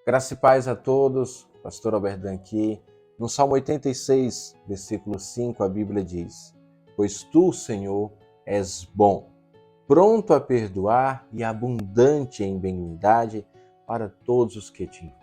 Graça e paz a todos, pastor Alberto aqui. No Salmo 86, versículo 5, a Bíblia diz: Pois tu, Senhor, és bom, pronto a perdoar e abundante em benignidade para todos os que te amam.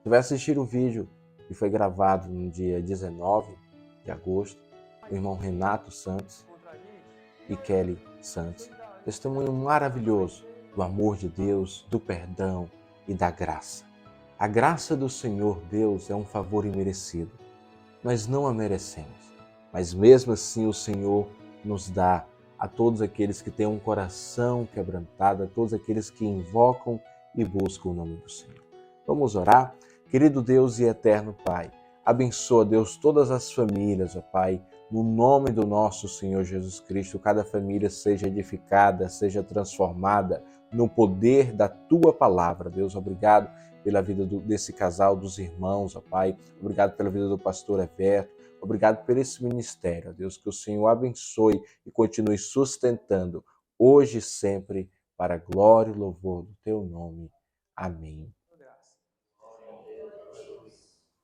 Você vai assistir o vídeo que foi gravado no dia 19 de agosto, o irmão Renato Santos e Kelly Santos. Testemunho maravilhoso do amor de Deus, do perdão e da graça. A graça do Senhor Deus é um favor imerecido. Nós não a merecemos, mas mesmo assim o Senhor nos dá a todos aqueles que têm um coração quebrantado, a todos aqueles que invocam e buscam o nome do Senhor. Vamos orar? Querido Deus e eterno Pai, abençoa, Deus, todas as famílias, ó Pai, no nome do nosso Senhor Jesus Cristo, cada família seja edificada, seja transformada no poder da Tua palavra. Deus, obrigado pela vida desse casal, dos irmãos, ó Pai. Obrigado pela vida do pastor Everto. Obrigado por esse ministério, ó Deus, que o Senhor abençoe e continue sustentando, hoje e sempre, para a glória e louvor do Teu nome. Amém.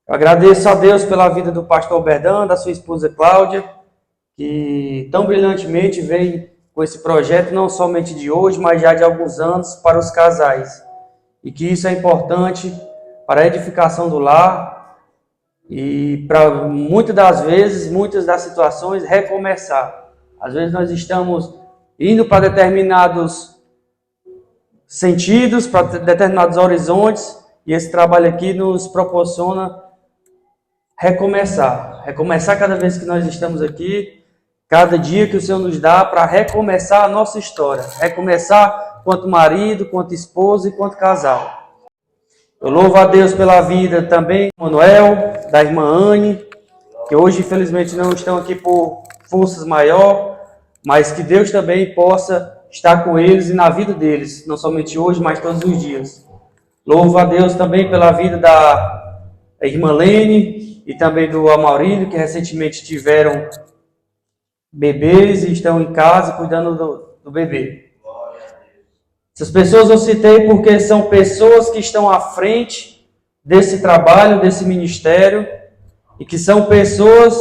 Eu agradeço a Deus pela vida do pastor Alberdan, da sua esposa Cláudia, que tão brilhantemente vem com esse projeto, não somente de hoje, mas já de alguns anos, para os casais. E que isso é importante para a edificação do lar e para muitas das situações, recomeçar. Às vezes nós estamos indo para determinados sentidos, para determinados horizontes, e esse trabalho aqui nos proporciona recomeçar cada vez que nós estamos aqui, cada dia que o Senhor nos dá para recomeçar a nossa história, recomeçar quanto marido, quanto esposa e quanto casal. Eu louvo a Deus pela vida também do Manuel, da irmã Anne, que hoje infelizmente não estão aqui por forças maiores, mas que Deus também possa estar com eles e na vida deles, não somente hoje, mas todos os dias. Louvo a Deus também pela vida da irmã Lene e também do Amaurílio, que recentemente tiveram bebês e estão em casa cuidando do bebê. Essas pessoas eu citei porque são pessoas que estão à frente desse trabalho, desse ministério, e que são pessoas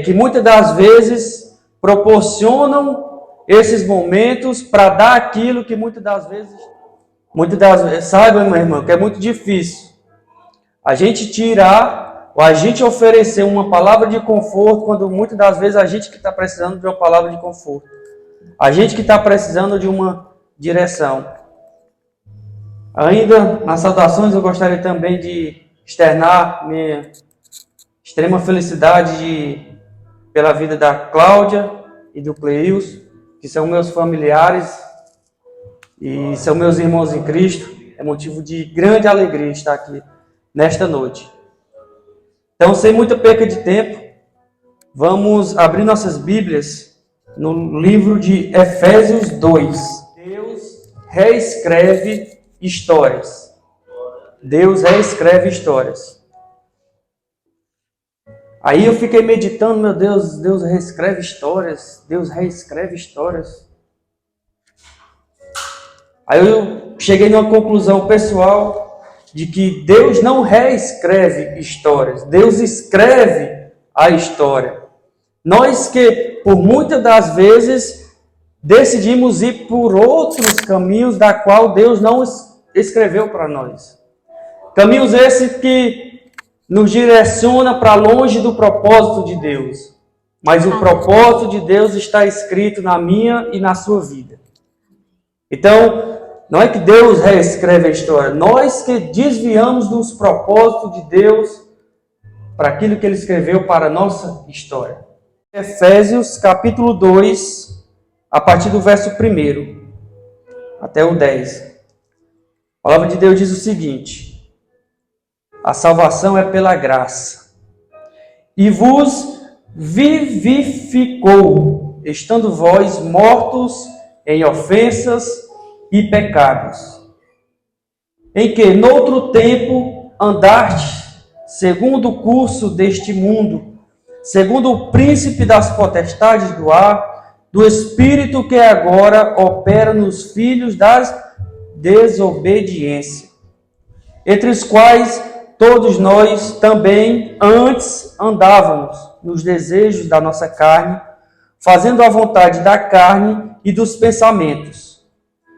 que muitas das vezes proporcionam esses momentos para dar aquilo que muitas das vezes, saiba, minha irmã, que é muito difícil a gente tirar ou a gente oferecer uma palavra de conforto quando muitas das vezes a gente que está precisando de uma palavra de conforto, a gente que está precisando de uma direção. Ainda nas saudações eu gostaria também de externar minha extrema felicidade pela vida da Cláudia e do Cleils, que são meus familiares e são meus irmãos em Cristo. É motivo de grande alegria estar aqui nesta noite. Então, sem muita perca de tempo, vamos abrir nossas Bíblias no livro de Efésios 2. Deus reescreve histórias. Deus reescreve histórias. Aí eu fiquei meditando, meu Deus, Deus reescreve histórias. Deus reescreve histórias. Aí eu cheguei numa conclusão pessoal de que Deus não reescreve histórias, Deus escreve a história. Nós que, por muitas das vezes, decidimos ir por outros caminhos da qual Deus não escreveu para nós. Caminhos esses que nos direciona para longe do propósito de Deus. Mas o propósito de Deus está escrito na minha e na sua vida. Então, não é que Deus reescreve a história, nós que desviamos dos propósitos de Deus para aquilo que Ele escreveu para a nossa história. Efésios capítulo 2, a partir do verso 1 até o 10. A palavra de Deus diz o seguinte: a salvação é pela graça, e vos vivificou, estando vós mortos em ofensas e pecados, em que noutro tempo andaste segundo o curso deste mundo, segundo o príncipe das potestades do ar, do espírito que agora opera nos filhos das desobediência, entre os quais todos nós também antes andávamos nos desejos da nossa carne, fazendo a vontade da carne e dos pensamentos.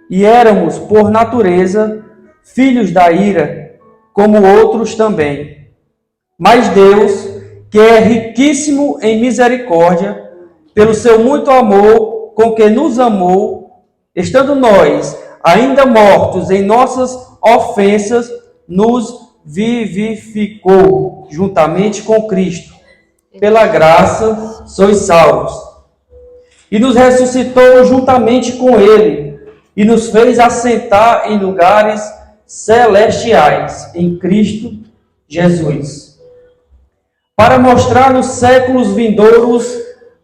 E éramos, por natureza, filhos da ira, como outros também. Mas Deus, que é riquíssimo em misericórdia, pelo seu muito amor com que nos amou, estando nós ainda mortos em nossas ofensas, nos vivificou juntamente com Cristo. Pela graça sois salvos. E nos ressuscitou juntamente com Ele, e nos fez assentar em lugares celestiais em Cristo Jesus, para mostrar nos séculos vindouros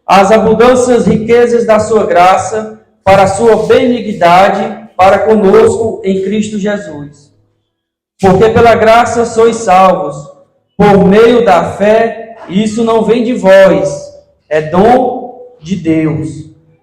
as abundantes riquezas da sua graça, para a sua benignidade para conosco em Cristo Jesus. Porque pela graça sois salvos, por meio da fé, e isso não vem de vós, é dom de Deus.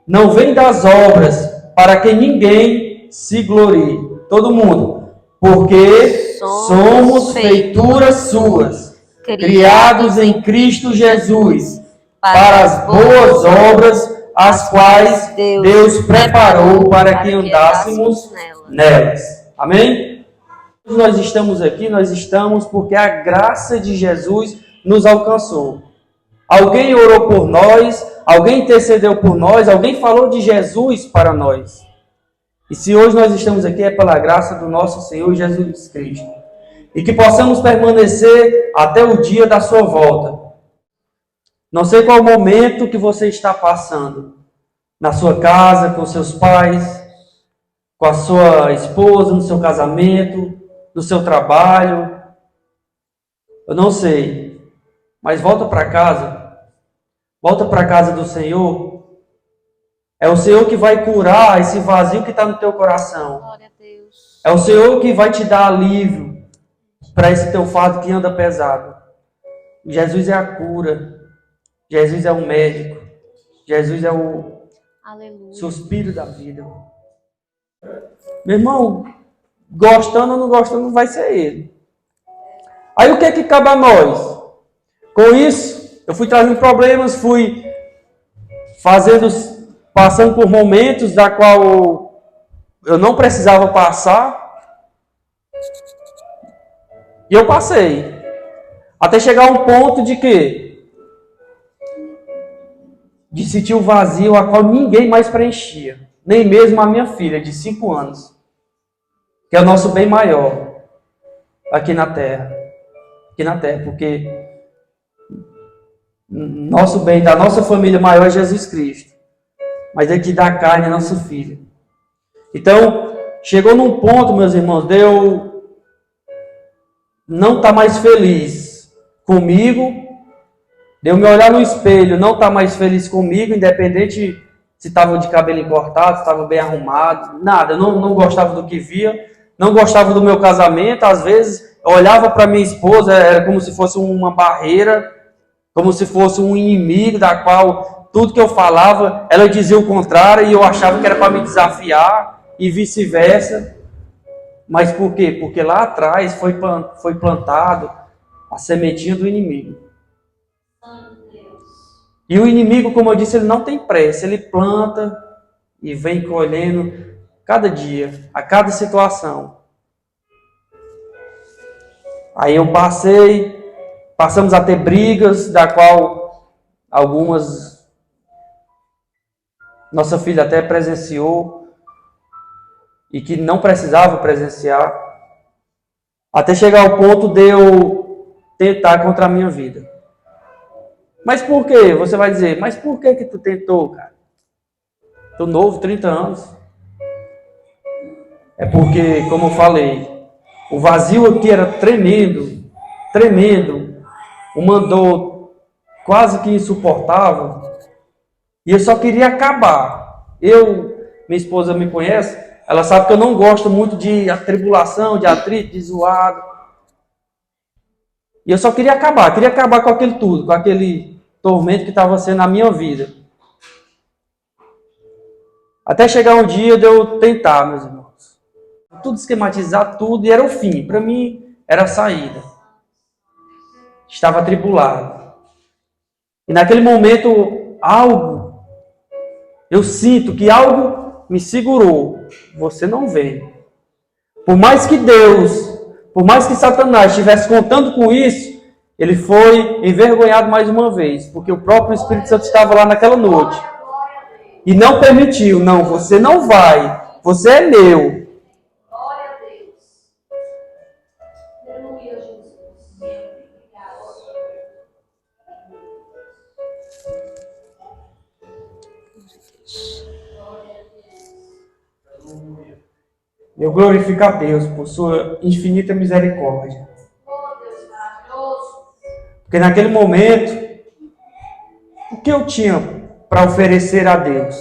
Não vem das obras, para que ninguém se glorie. Todo mundo. Porque somos feituras suas, criados em Cristo Jesus, para as boas obras, as quais Deus preparou para que andássemos nelas. Amém? Nós estamos aqui, nós estamos porque a graça de Jesus nos alcançou. Alguém orou por nós, alguém intercedeu por nós, alguém falou de Jesus para nós. E se hoje nós estamos aqui é pela graça do nosso Senhor Jesus Cristo. E que possamos permanecer até o dia da sua volta. Não sei qual momento que você está passando. Na sua casa, com seus pais, com a sua esposa, no seu casamento, no seu trabalho. Eu não sei. Mas volta para casa. Volta para a casa do Senhor. É o Senhor que vai curar esse vazio que está no teu coração. Glória a Deus. É o Senhor que vai te dar alívio para esse teu fardo que anda pesado. Jesus é a cura. Jesus é o médico. Jesus é o Aleluia. suspiro da vida. Meu irmão, gostando ou não gostando, vai ser ele. Aí o que é que cabe a nós? Com isso, eu fui trazendo problemas, fui passando por momentos da qual eu não precisava passar. E eu passei. Até chegar a um ponto de quê? De sentir o vazio a qual ninguém mais preenchia. Nem mesmo a minha filha, de 5 anos. Que é o nosso bem maior. Aqui na terra. Aqui na terra, porque nosso bem, da nossa família maior é Jesus Cristo. Mas aqui da carne é nossa filha. Então, chegou num ponto, meus irmãos, de eu não estar mais feliz comigo, de eu me olhar no espelho, não estar mais feliz comigo, independente se estava de cabelo cortado, se estava bem arrumado, nada. Eu não gostava do que via, não gostava do meu casamento. Às vezes, eu olhava para minha esposa, era como se fosse uma barreira, como se fosse um inimigo da qual tudo que eu falava, ela dizia o contrário e eu achava que era para me desafiar e vice-versa. Mas por quê? Porque lá atrás foi plantado a sementinha do inimigo. E o inimigo, como eu disse, ele não tem pressa, ele planta e vem colhendo cada dia, a cada situação. Aí eu passamos a ter brigas, da qual algumas nossa filha até presenciou e que não precisava presenciar, até chegar ao ponto de eu tentar contra a minha vida. Mas por quê? Você vai dizer, mas por que tu tentou, cara? Tô novo, 30 anos. É porque, como eu falei, o vazio aqui era tremendo, tremendo. Uma dor quase que insuportável. E eu só queria acabar. Minha esposa me conhece, ela sabe que eu não gosto muito de atribulação, de atrito, de zoado. E eu só queria acabar com aquele tudo, com aquele tormento que estava sendo a minha vida. Até chegar um dia de eu tentar, meus irmãos. Tudo esquematizar, tudo, e era o fim. Para mim, era a saída. Estava atribulado. E naquele momento, eu sinto que algo me segurou. Você não vem. Por mais que Satanás estivesse contando com isso, ele foi envergonhado mais uma vez, porque o próprio Espírito Santo estava lá naquela noite. E não permitiu, não, você não vai, você é meu. Glória a Deus. Aleluia, Jesus. Eu glorifico a Deus por sua infinita misericórdia. Oh, Deus maravilhoso. Porque naquele momento, o que eu tinha para oferecer a Deus?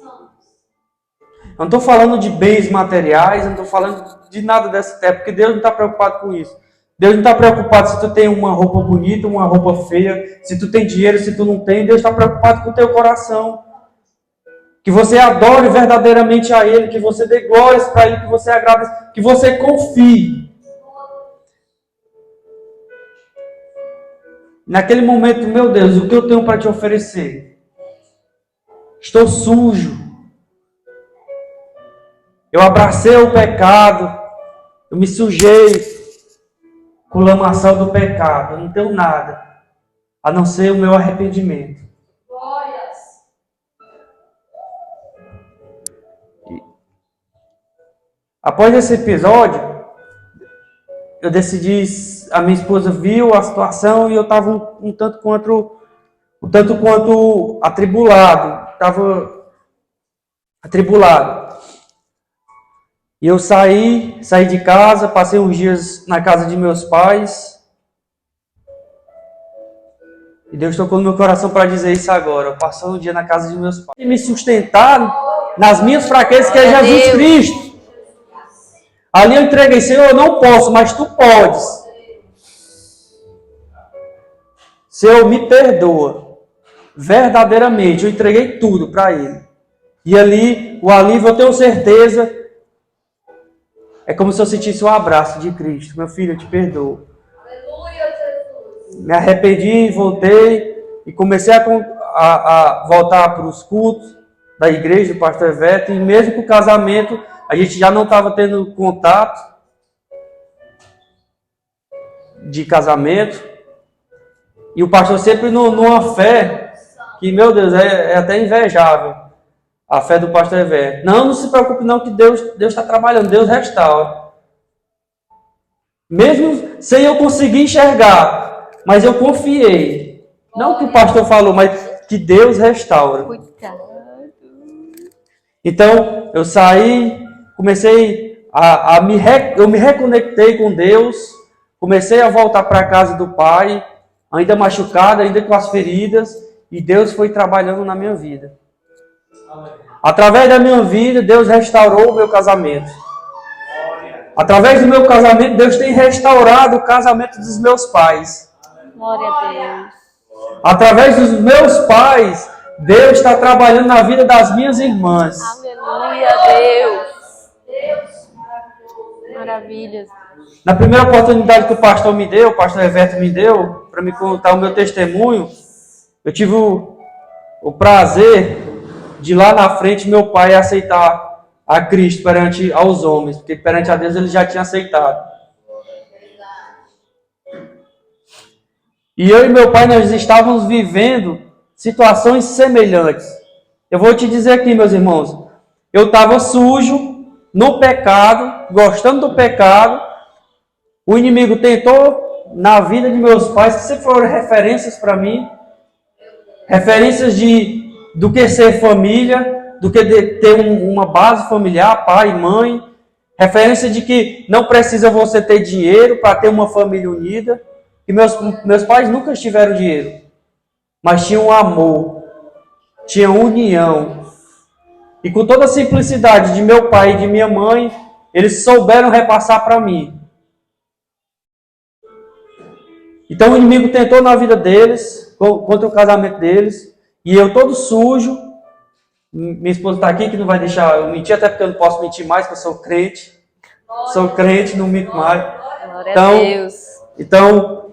Eu não estou falando de bens materiais, eu não estou falando de nada dessa terra, porque Deus não está preocupado com isso. Deus não está preocupado se tu tem uma roupa bonita, uma roupa feia, se tu tem dinheiro, se tu não tem. Deus está preocupado com o teu coração. Que você adore verdadeiramente a Ele, que você dê glórias para Ele, que você agradeça, que você confie. Naquele momento, meu Deus, o que eu tenho para te oferecer? Estou sujo. Eu abracei o pecado, eu me sujei com o lamaçal do pecado. Eu não tenho nada, a não ser o meu arrependimento. Glórias. Após esse episódio, eu decidi, a minha esposa viu a situação e eu estava um tanto quanto atribulado. Estava atribulado. E eu saí de casa, passei uns dias na casa de meus pais. E Deus tocou no meu coração para dizer isso agora. Eu passei um dia na casa de meus pais. E me sustentar nas minhas fraquezas, que é Jesus Cristo. Ali eu entreguei, Senhor, eu não posso, mas Tu podes. Senhor, me perdoa. Verdadeiramente, eu entreguei tudo para Ele. E ali, o alívio, eu tenho certeza, é como se eu sentisse o abraço de Cristo. Meu filho, eu te perdoo. Aleluia, Jesus. Me arrependi, voltei e comecei a voltar para os cultos da igreja do pastor Everton. E mesmo com o casamento, a gente já não estava tendo contato de casamento. E o pastor sempre numa fé que, meu Deus, é até invejável. A fé do pastor Everton. Não se preocupe não, que Deus está trabalhando, Deus restaura. Mesmo sem eu conseguir enxergar, mas eu confiei. Não que o pastor falou, mas que Deus restaura. Então, eu saí, comecei eu me reconectei com Deus, comecei a voltar para a casa do Pai, ainda machucado, ainda com as feridas, e Deus foi trabalhando na minha vida. Através da minha vida, Deus restaurou o meu casamento. Através do meu casamento, Deus tem restaurado o casamento dos meus pais. Glória a Deus. Através dos meus pais, Deus está trabalhando na vida das minhas irmãs. Aleluia, Deus. Maravilhas. Na primeira oportunidade que o pastor me deu, o pastor Everton me deu, para me contar o meu testemunho, eu tive o prazer de lá na frente meu pai aceitar a Cristo perante aos homens, porque perante a Deus ele já tinha aceitado. E eu e meu pai, nós estávamos vivendo situações semelhantes. Eu vou te dizer aqui, meus irmãos, eu estava sujo, no pecado, gostando do pecado. O inimigo tentou, na vida de meus pais, que sempre foram referências para mim, referências do que ser família, do que ter uma base familiar, pai, mãe, referência de que não precisa você ter dinheiro para ter uma família unida. E meus pais nunca tiveram dinheiro, mas tinham amor, tinham união. E com toda a simplicidade de meu pai e de minha mãe, eles souberam repassar para mim. Então o inimigo tentou na vida deles, contra o casamento deles, e eu todo sujo. Minha esposa está aqui, que não vai deixar eu mentir, até porque eu não posso mentir mais, porque eu sou crente. Sou crente, não minto mais. Glória Então, a Deus. Então,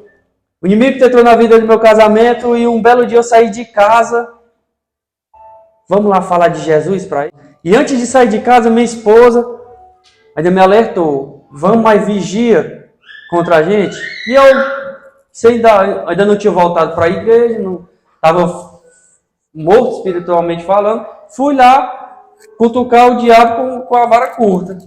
o inimigo entrou na vida do meu casamento e um belo dia eu saí de casa. Vamos lá falar de Jesus para ele. E antes de sair de casa, minha esposa ainda me alertou. Vamos mais vigia contra a gente? E eu ainda não tinha voltado para a igreja, não estava morto espiritualmente falando. Fui lá cutucar o diabo com a vara curta.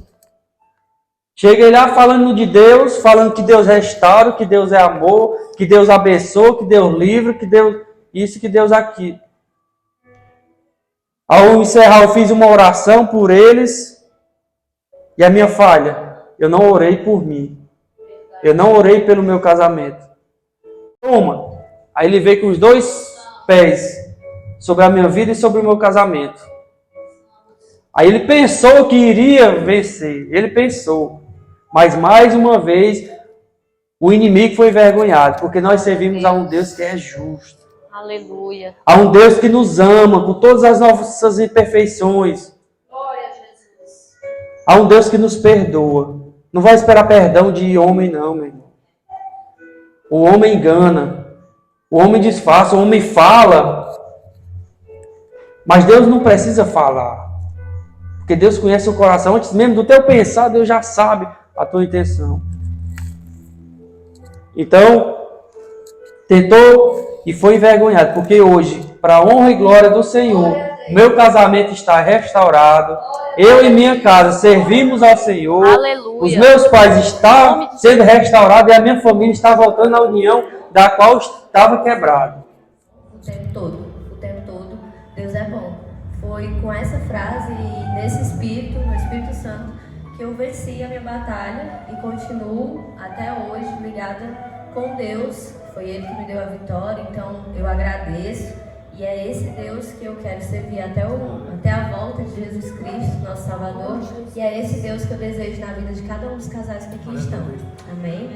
Cheguei lá falando de Deus, falando que Deus restaura, que Deus é amor, que Deus abençoa, que Deus livra, que Deus isso, que Deus aquilo. Ao encerrar, eu fiz uma oração por eles. E a minha falha, eu não orei por mim. Eu não orei pelo meu casamento. Toma. Aí ele veio com os 2 pés sobre a minha vida e sobre o meu casamento. Aí ele pensou que iria vencer. Ele pensou. Mas mais uma vez, o inimigo foi envergonhado, porque nós servimos a um Deus que é justo. Aleluia. A um Deus que nos ama com todas as nossas imperfeições. Glória a Jesus. A um Deus que nos perdoa. Não vai esperar perdão de homem, não, meu irmão. O homem engana. O homem disfarça. O homem fala. Mas Deus não precisa falar. Porque Deus conhece o coração. Antes mesmo do teu pensar, Deus já sabe a tua intenção. Então, tentou e foi envergonhado. Porque hoje, para a honra e glória do Senhor, meu casamento está restaurado. Eu e minha casa servimos ao Senhor. Aleluia. Os meus pais estão sendo restaurados e a minha família está voltando à união da qual estava quebrada. O tempo todo, Deus é bom. Foi com essa frase e nesse espírito, no Espírito Santo, que eu venci a minha batalha e continuo até hoje ligada com Deus. Foi Ele que me deu a vitória, então eu agradeço. E é esse Deus que eu quero servir até a volta de Jesus Cristo, nosso Salvador. E é esse Deus que eu desejo na vida de cada um dos casais que aqui estão. Amém?